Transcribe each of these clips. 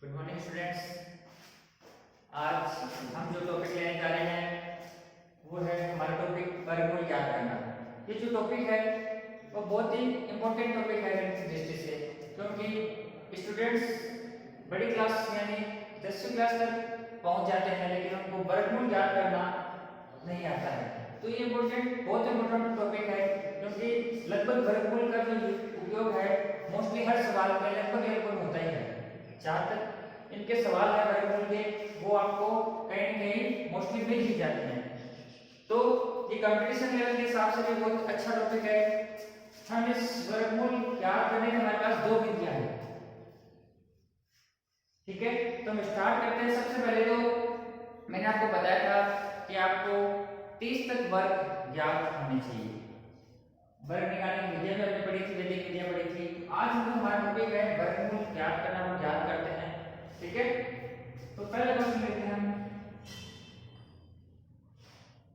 Good morning students. आज हम जो टॉपिक लेने जा रहे हैं वो है हमारा टॉपिक वर्गमूल याद करना। ये जो टॉपिक है वो बहुत ही इम्पोर्टेंट टॉपिक है गणित की दृष्टि से, क्योंकि स्टूडेंट्स बड़ी क्लास यानी 10वीं क्लास तक पहुंच जाते हैं लेकिन उनको वर्गमूल याद करना नहीं आता है। तो ये बहुत इम्पोर्टेंट टॉपिक है, क्योंकि लगभग वर्गमूल का जो उपयोग है मोस्टली हर सवाल में लगभग होता ही है। जहाँ तक इनके सवाल है वर्गमूल के, वो आपको कहीं न कहीं मोस्टली मिल ही जाते हैं। तो ये कंपटीशन लेवल के हिसाब से भी बहुत अच्छा टॉपिक है। हम इस वर्गमूल याद करने के हमारे पास दो विधियां हैं, ठीक है। तो हम स्टार्ट करते हैं। सबसे पहले तो मैंने आपको बताया था कि आपको 30 तक वर्ग याद होने चाहिए। वर्ग निकालने की विधियां भी हमने पढ़ी थी, वैदिक विधियां पढ़ी थी। आज हम हमारा टॉपिक है वर्गमूल याद करना, वो याद करते हैं, ठीक है। तो पहले क्वेश्चन लेते हैं हम।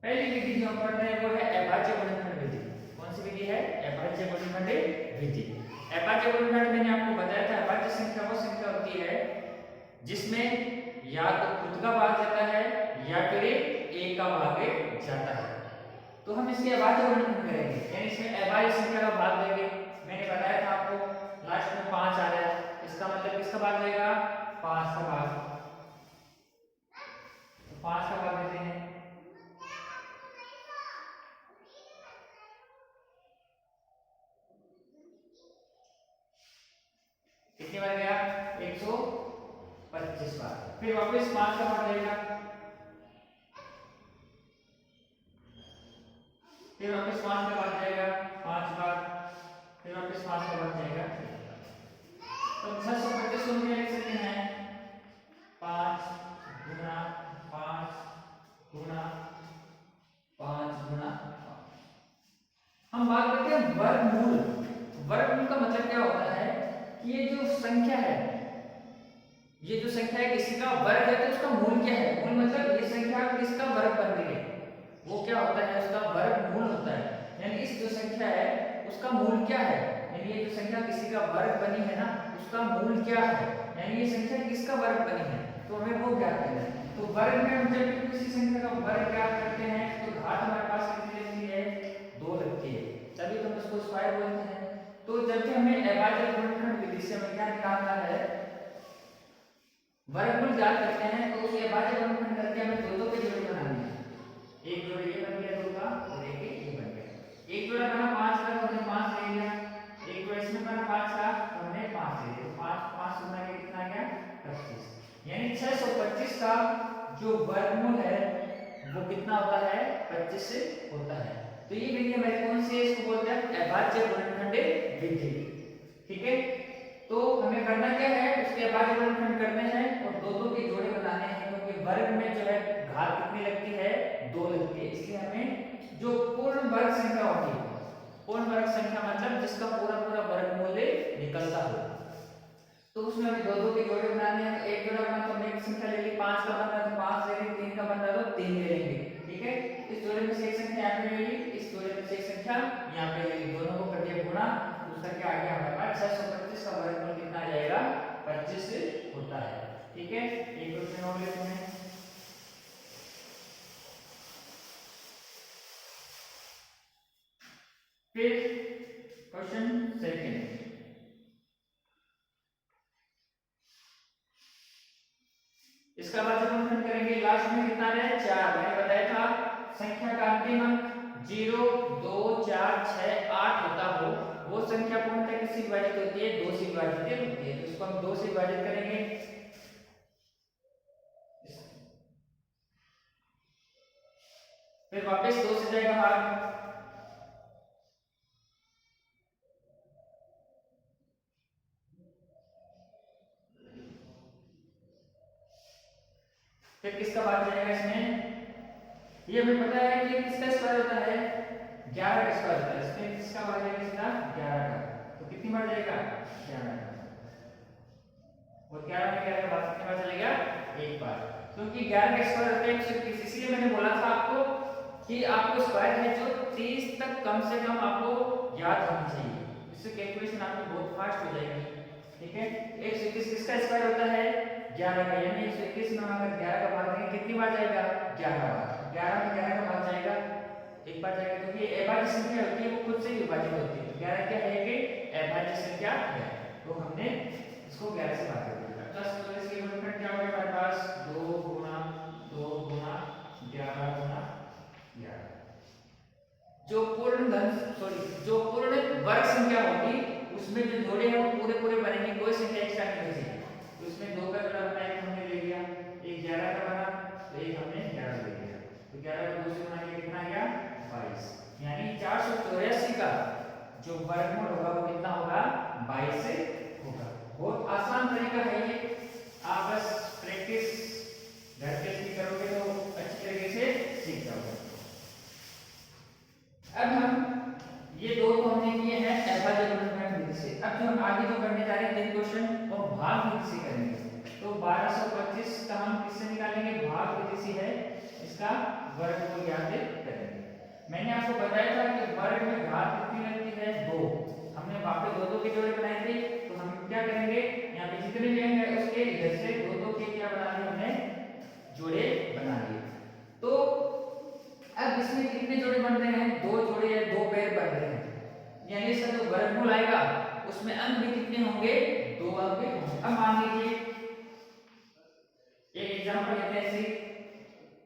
पहली विधि जो हम पढ़ रहे हैं वो है अभाज्य गुणनखंड विधि। कौन सी विधि है? अभाज्य गुणनखंड विधि। अभाज्य गुणनखंड मैंने आपको बताया था, अभाज्य संख्या वो संख्या होती है जिसमें या तो खुद का भाग जाता है या फिर एक का भाग जाता है। तो हम इसके अभाज्य गुणनखंड करेंगे, यानी इसमें अभाज्य संख्या का भाग देंगे। मैंने बताया था आपको लास्ट में 5 आ रहा है, इसका मतलब किसका भाग जाएगा? 5 का भाग। तो 5 का भाग देते हैं। कितनी बार गया? 125 बार। फिर वापस 5 का भाग जाएगा, फिर वापस 5 का भाग जाएगा 5 बार, फिर वापस 5 का भाग जाएगा। तो 625 को लिख सकते हैं 5 गुना 5 गुना 5 गुना 5। हम बात करते हैं वर्गमूल। वर्गमूल का मतलब क्या होता है कि ये जो संख्या है, ये जो संख्या है किसी का वर्ग है, तो उसका मूल क्या है? मूल मतलब ये संख्या किसका वर्ग बन रही है, वो क्या होता है? उसका वर्गमूल होता है। यानी इस जो संख्या है उसका मूल क्या है? यानी ये जो संख्या किसी का वर्ग बनी है ना, उसका मूल क्या है? यानी ये संख्या किसका वर्ग बनी है, तो हमें वो ज्ञात करना है। तो वर्ग में हम जब भी किसी संख्या का वर्ग ज्ञात करते हैं तो घात हमारे पास कितनी लगती है? 2 लगती है, तभी तो हम उसको स्क्वायर बोलते हैं। तो जब भी हमें अभाज्य गुणनखंड विधि से हमें क्या निकालना है, वर्गमूल ज्ञात करते हैं, तो उस अभाज्य गुणनखंड करके हमें दो के जोड़े बनाने हैं। एक जोड़ा ये बन गया 2 का और एक ये बन गया। एक जोड़ा बना 5 का तो हमने 5 ले लिया, एक जोड़ा इसमें बना 5 का तो हमने 5 ले लिया। तो 5 5 गुना के कितना आ गया? 25। यानी 625 का जो वर्गमूल है वो कितना होता है? 25 से होता है। तो ये विधि हमारी कौन सी है? इसको बोलते हैं अभाज्य गुणनखंड विधि, ठीक है। तो हमें करना क्या है? उसके अभाज्य गुणनखंड करने हैं और दो के जोड़े बनाने हैं, क्योंकि वर्ग में जो है घात कितनी लगती है? 2 लगती है। इसलिए हमें जो पूर्ण वर्ग संख्या होती है, पूर्ण वर्ग संख्या मतलब जिसका पूरा वर्गमूल निकलता हो, तो उसमें हमें दो के जोड़े बनाने हैं। तो एक जोड़ा बना तो हमने एक संख्या ले ली, 5 का बना तो 5 ले लेंगे, 3 का बना तो 3 ले लेंगे, ठीक है। इस जोड़े में से एक संख्या यहाँ पे ले ली, इस जोड़े में से एक संख्या यहाँ पे ले ली, दोनों को कर दिया गुणा। उसका क्या आ गया हमारे पास? 625 का वर्गमूल कितना आ जाएगा? 25 होता है, ठीक है। एक क्वेश्चन और लेते हैं। फिर क्वेश्चन सेकंड, इसका अभाज्य गुणनखंड करेंगे। लास्ट में कितना है? 4। मैंने बताया था संख्या का अंतिम अंक 0 2 4 6 8 होता हो, वो संख्या पूर्णतः किससे विभाजित होती है? 2 से विभाजित होती है। तो इसको हम 2 से विभाजित करेंगे, फिर वापस 2 से जाएगा भाग, फिर किसका भाग जाएगा इसमें? ये हमें पता है कि किसका स्क्वायर होता है? 11 का स्क्वायर होता है। इसमें किसका भाग जाएगा? इसका 11 का। तो कितनी बार जाएगा? 11 का। और 11 में 11 का भाग कितनी बार चलेगा? एक बार, क्योंकि 11 का स्क्वायर होता है 121। इसलिए मैंने बोला था आपको कि आपको स्क्वायर है जो 30 तक कम से कम आपको याद होनी चाहिए, इससे कैलकुलेशन आपकी बहुत फास्ट हो जाएगी, ठीक है। 121 किसका स्क्वायर होता है? 11 का, यानी 121 में अगर 11 का भाग देंगे कितनी बार जाएगा? 11 बार। 11 में 11 का भाग जाएगा, एक बार जाएगा, क्योंकि ये अभाज्य संख्या होती है वो खुद से ही विभाजित होती है। तो 11 क्या है कि अभाज्य संख्या है, तो हमने इसको 11 से भाग कर दिया। 10 तो इसकी गुणनफल क्या होगा हमारे पास? 2 गुणा 11 गुणा 11। जो पूर्ण वर्ग संख्या होगी उसमें जो जोड़े हैं वो पूरे पूरे बनेंगे, कोई संख्या एक्स्ट्रा नहीं बचेगी। तो इसमें 2 का जोड़ा बना, एक हमने ले लिया, एक 11 का बना, तो एक हमने 11 ले लिया, तो 11 को 2 से गुणा किया कितना आ गया? 22। यानी 484 का जो वर्गमूल होगा वो कितना होगा? 22 से होगा। बहुत आसान तरीका है ये, आप बस प्रैक्टिस घर पे भी करोगे तो अच्छी तरीके से सीख जाओगे। अब हम ये दो तो हमने किए हैं अभाज्य गुणनफल विधि से। अब जो हम आगे जो करने जा रहे हैं 3 क्वेश्चन वो भाग विधि से करेंगे। तो 1225 का हम किससे निकालेंगे? भाग विधि से है, इसका वर्गमूल ज्ञात करेंगे। मैंने आपको बताया था कि वर्ग में घात कितनी लगती है? 2। हमने वहां पे 2 के जोड़े बनाए थे, तो हम क्या करेंगे? यहाँ पे जितने भी अंक है उसके इधर से 2 के क्या बना दिए हमने? जोड़े बना लिए। तो अब इसमें कितने जोड़े बन रहे हैं? 2 जोड़े या 2 पेयर बन रहे हैं, यानी इसका जो वर्गमूल आएगा उसमें अंक भी कितने होंगे? 2 अंक के होंगे। अब मान लीजिए एक एग्जांपल लेते हैं, ऐसे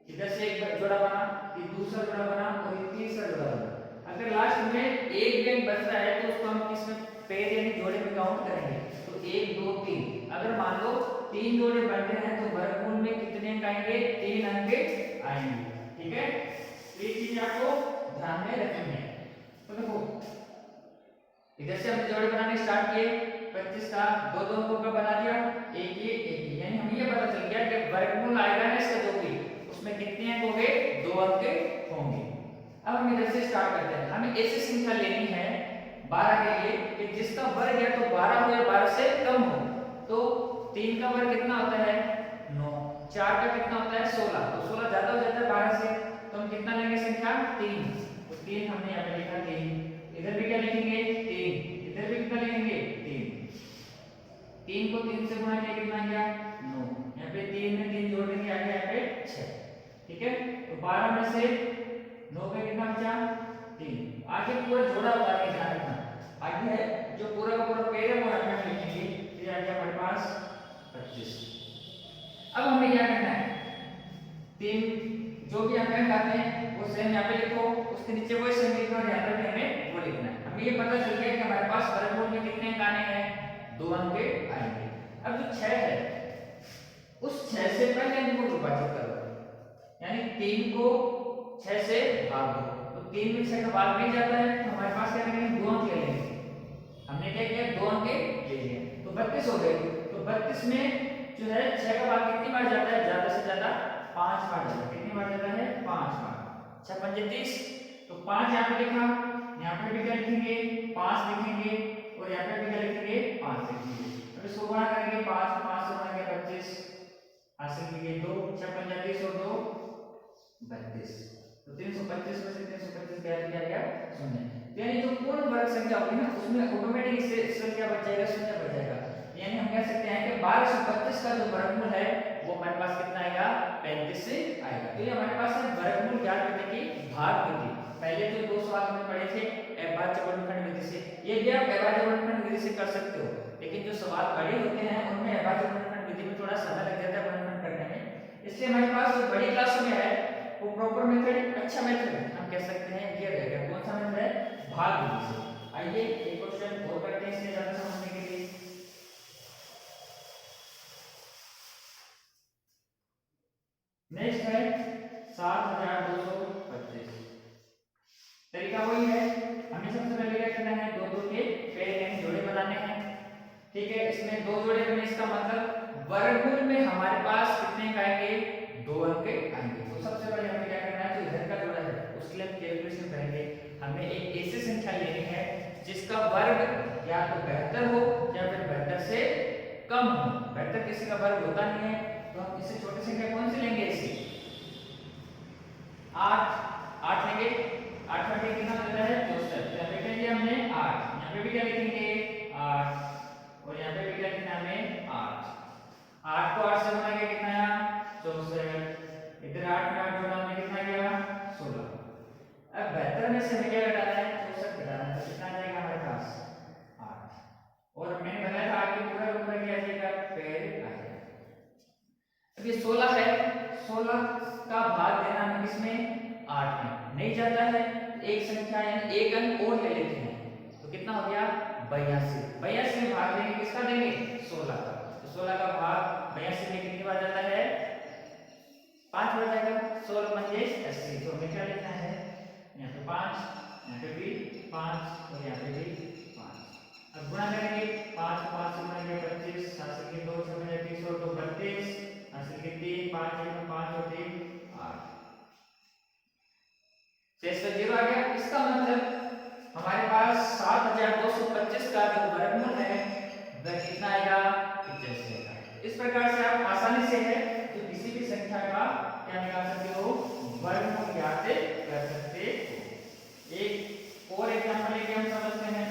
इधर से एक जोड़ा बना, ये दूसरा जोड़ा बना और ये तीसरा जोड़ा बना। अगर लास्ट में एक भी अंक बच रहा है तो उसको हम किसमें पेयर यानी जोड़े में काउंट करेंगे? तो 1 2 3। अगर मान लो 3 जोड़े बन रहे हैं तो वर्गमूल में कितने अंक आएंगे? 3 अंक आएंगे। ठीक है, ये चीज आपको ध्यान में रखनी है। तो देखो इधर से हमने जोड़े बनाने स्टार्ट किए, 25 का 2 अंकों का बना दिया, एक ये यानी हमें ये पता चल गया कि वर्गमूल आएगा ना इसका जो भी उसमें कितने अंक होंगे? 2 अंक होंगे। अब हम इधर से स्टार्ट करते हैं। हमें ऐसी संख्या लेनी है 12 के लिए कि जिसका वर्ग या तो 12 हो या 12 से कम हो। तो 3 का वर्ग कितना होता है? 9। 4 का कितना होता है? 16। तो 16 ज्यादा हो जाता है 12 से, तो हम कितना लेंगे संख्या? 3। तो 3 हमने यहाँ पे लिखा 3। इधर भी क्या लिखेंगे? 3। इधर भी कितना लिखेंगे? 3। 3 को 3 से गुणा किया कितना गया? 9। यहाँ पे 3 में 3 जोड़ देंगे, आगे यहाँ पे 6। ठीक है, तो 12 में से 9 का कितना बचा? 3। आगे पूरा जोड़ा होगा, ध्यान रखना। आगे है जो पूरा का पूरा पेयर है वो हमें लिखेंगे, ये आ गया हमारे पास 25। अब हमें क्या करना है? 3 जो भी अंक आते हैं वो सेम यहाँ पे लिखो, उसके नीचे वही सेम लिखो और यहाँ पे हमें वो लिखना है। हमें ये पता चल गया कि हमारे पास वर्गमूल में कितने अंक आने हैं? 2 अंक आएंगे। अब जो 6 है उस 6 से पहले अंक को विभाजित करो, यानी 3 को 6 से भाग दो। तो 3 में 6 का भाग नहीं जाता है तो हमारे पास क्या करेंगे? 2 अंक ले लेंगे। हमने क्या किया? 2 अंक ले लिए, तो 32 हो गए। तो 32 में जो है 6 का भाग कितनी बार जाता है? ज्यादा से ज्यादा 5 बार जाता है। कितनी बार जाता है? 5 बार। 6 5 30, तो 5 यहाँ पे लिखा, यहाँ पे भी क्या लिखेंगे? 5 लिखेंगे और यहाँ पे भी क्या लिखेंगे? 5 लिखेंगे। अब इसको गुणा करेंगे, 5 5 से गुणा किया 25, हासिल किए 2। 6 5 30 और 2 32। तो 325 में से 325 क्या गया? 0। यानी जो पूर्ण वर्ग संख्या होगी ना उसमें ऑटोमेटिक इससे संख्या बच जाएगा, 0 बच जाएगा। यानी हम कह सकते हैं कि 1225 का जो वर्गमूल है वो हमारे पास कितना आएगा? 35 से आएगा। तो ये हमारे पास है वर्गमूल ज्ञात करने की भाग विधि। पहले जो 2 सवाल हमने पढ़े थे अभाज्य गुणनफल विधि से, ये भी आप अभाज्य गुणनफल विधि से कर सकते हो, लेकिन जो सवाल बड़े होते हैं उनमें अभाज्य गुणनफल विधि में थोड़ा समय लग जाता है गुणनफल करने में। इसलिए हमारे पास जो बड़ी क्लासों में है वो प्रॉपर मेथड, अच्छा मेथड हम कह सकते हैं ये रहेगा। कौन सा मेथड है? भाग विधि से। आइए एक क्वेश्चन और करते हैं इससे ज्यादा समझने के लिए। नेक्स्ट है 7225। तरीका वही है, हमें सबसे पहले क्या करना है? 2 के पेयर यानी जोड़े बनाने हैं। ठीक है, इसमें 2 जोड़े बने, इसका मतलब वर्गमूल में हमारे पास कितने आएंगे? 2 अंक आएंगे। तो सबसे पहले हमें क्या करना है? जो इधर का जोड़ा है उसके लिए हम कैलकुलेशन करेंगे। हमें एक ऐसी संख्या लेनी है जिसका वर्ग या तो बेहतर हो या फिर बेहतर से कम हो। बेहतर किसी का वर्ग होता नहीं है, तो हम इससे छोटी संख्या कौन सी लेंगे? इसे 8 लेंगे। 8 में कितना होता है? 64। यहाँ पे क्या लिया हमने? 8। यहाँ पे भी क्या लिखेंगे? 8 और यहाँ पे भी क्या लिखना है हमें? 8। 8 को 8 से ये 16 है, 16 का भाग देना हमें किसमें 8 में नहीं जाता है, एक संख्या यानी एक अंक और ले लेते हैं तो कितना हो गया 82। 82 में भाग देंगे किसका देंगे 16 का, तो 16 का भाग 82 में कितनी बार जाता है 5 बार जाएगा, 16 पंजे 80। तो हमें क्या लिखना है यहाँ पे 5, यहाँ पे भी 5 और यहाँ पे भी 5। अब गुणा करेंगे 5 5 से गुणा किया 25, हासिल के 2 से गुणा 30 और 2 32, हासिल के 3 5 1 5 और 3 8, शेष का 0 आ गया। इसका मतलब हमारे पास 7225 का जो वर्गमूल है वह कितना आएगा 85 आएगा। इस प्रकार से आप आसानी से है तो किसी भी संख्या का क्या निकाल सकते हो वर्गमूल ज्ञात कर सकते हो। एक और एग्जांपल लेके हम समझते हैं।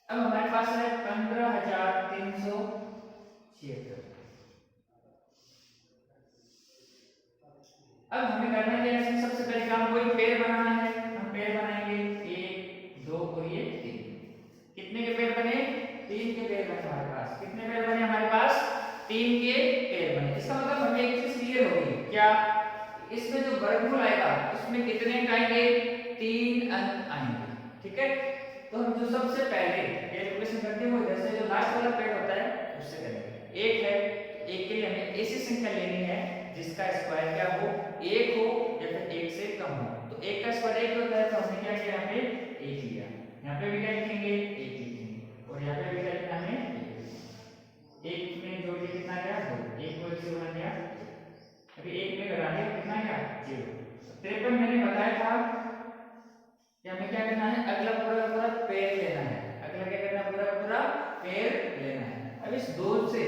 अब हमारे पास है 15376। अब हमें करना क्या है, सबसे पहले काम कोई पेड़ बनाना है, हम पेड़ बनाएंगे 1 2 और ये 3। कितने के पेड़ बने 3 के पेड़ बने हमारे पास। कितने पेड़ बने हमारे पास 3 के पेड़ बने। इसका मतलब हमें एक चीज क्लियर होगी क्या, इसमें जो वर्गमूल आएगा उसमें कितने अंक आएंगे 3 अंक आएंगे। ठीक है, तो हम जो सबसे पहले कैलकुलेशन करते हैं वो इधर से जो लास्ट वाला पेड़ होता है उससे करेंगे। एक है, एक के लिए हमें ऐसी संख्या लेनी है जिसका स्क्वायर क्या हो 1 हो या फिर 1 से कम हो। तो 1 का स्क्वायर 1 होता है, तो हमने क्या किया यहाँ पे 1 लिया। यहाँ पे भी क्या लिखेंगे 1 लिखेंगे और यहाँ पे भी क्या लिखना है 1 में जोड़ के कितना गया 2, 1 को 1 से गुणा किया, अभी 1 में घटा दिया कितना गया 0। 53 मैंने बताया था कि हमें क्या करना है अगला पूरा पूरा पेड़ लेना है। अगला क्या करना है पूरा पूरा पेड़ लेना है। अब इस 2 से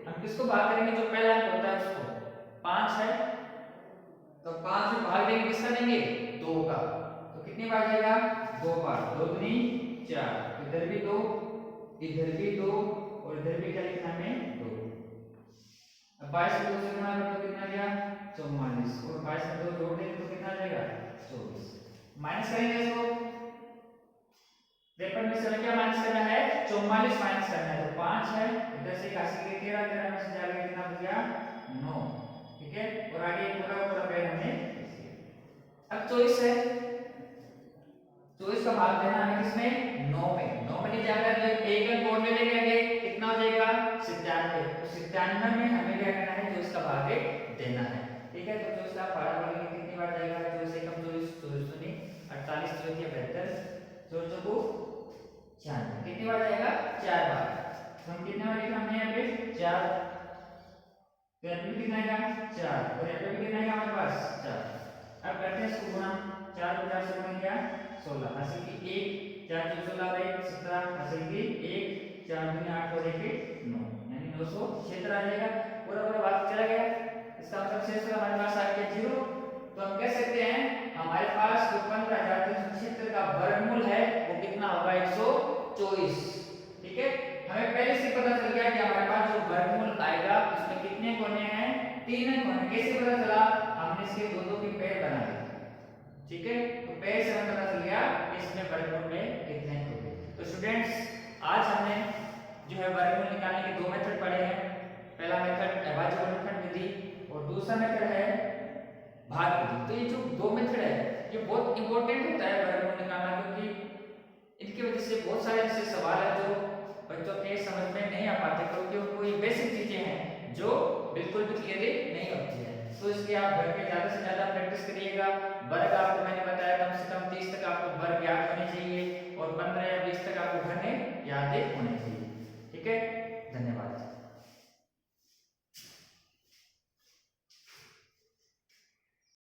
हम किसको भाग करेंगे, जो पहला अंक होता है उसको 5 है तो 5 में भाग देंगे किसका देंगे 2 का, तो कितनी बार जाएगा 2 बार, 2 दूनी 4, इधर भी 2 इधर भी 2 और इधर भी क्या लिखना है 2। अब 22 को 2 से गुणा करो तो कितना गया 44 और 22 में 2 जोड़ देंगे तो कितना आ जाएगा 24। माइनस करेंगे इसको 53 में से क्या माइनस करना है 44 माइनस करना है, तो 5 है इधर से हासिल के 13 13 में से जाएगा कितना बच गया 9। ठीक है, और आगे पूरा पूरा पेड़ हमने। अब 24 है, 24 का भाग देना है किसमें 9 में। 9 में नहीं जाकर जो एक अंक और ले लेंगे कितना हो जाएगा 97। तो 97 में हमें क्या करना है जो इसका भाग देना है। ठीक है, तो 24 का भाग बोलेंगे कितनी बार जाएगा 24 से कम 24 24 नहीं 48 24 या 72 24 को 4 कितनी बार जाएगा 4 बार। तो हम कितने बार लिखा हमने यहाँ पे 4, तो यहाँ पे कितना आएगा 4 और यहाँ पे कितना आएगा हमारे पास 4। अब करते हैं इसको गुणा 4 को 4 से गुणा किया 16, हासिल की 1 4 जो 16 और 1 17, हासिल की 1 4 दूनी 8 और 1 9 यानी 976 आ जाएगा। पूरा पूरा भाग चला गया, इसका मतलब शेष हमारे पास आ गया 0। तो हम कह सकते हैं हमारे पास जो 15376 का वर्गमूल है वो कितना होगा 124। ठीक है, हमें पहले से पता चल गया कि हमारे पास जो वर्गमूल आएगा उसमें कितने कोने हैं 3 कोने। कैसे पता चला, हमने इसके दो दो के पेड़ बना लिए। ठीक है, तो पेड़ से हमें पता चल गया कि इसमें वर्गमूल में कितने होंगे। तो स्टूडेंट्स आज हमने जो है वर्गमूल निकालने के दो मेथड पढ़े हैं। पहला मेथड अभाज्य गुणनखंड विधि और दूसरा मेथड है भाग विधि। तो ये जो दो मेथड है ये बहुत इंपॉर्टेंट होता है वर्गमूल निकालना, क्योंकि इनकी वजह से बहुत सारे ऐसे सवाल है जो बच्चों के समझ में नहीं आ पाते, क्योंकि उनको ये बेसिक चीजें हैं जो बिल्कुल भी क्लियर नहीं होती है। तो इसलिए आप घर पे ज्यादा से ज्यादा प्रैक्टिस करिएगा। वर्ग आपको मैंने बताया कम से कम 30 तक आपको वर्ग याद होने चाहिए और 15 या 20 तक आपको घने याद होने चाहिए। ठीक है,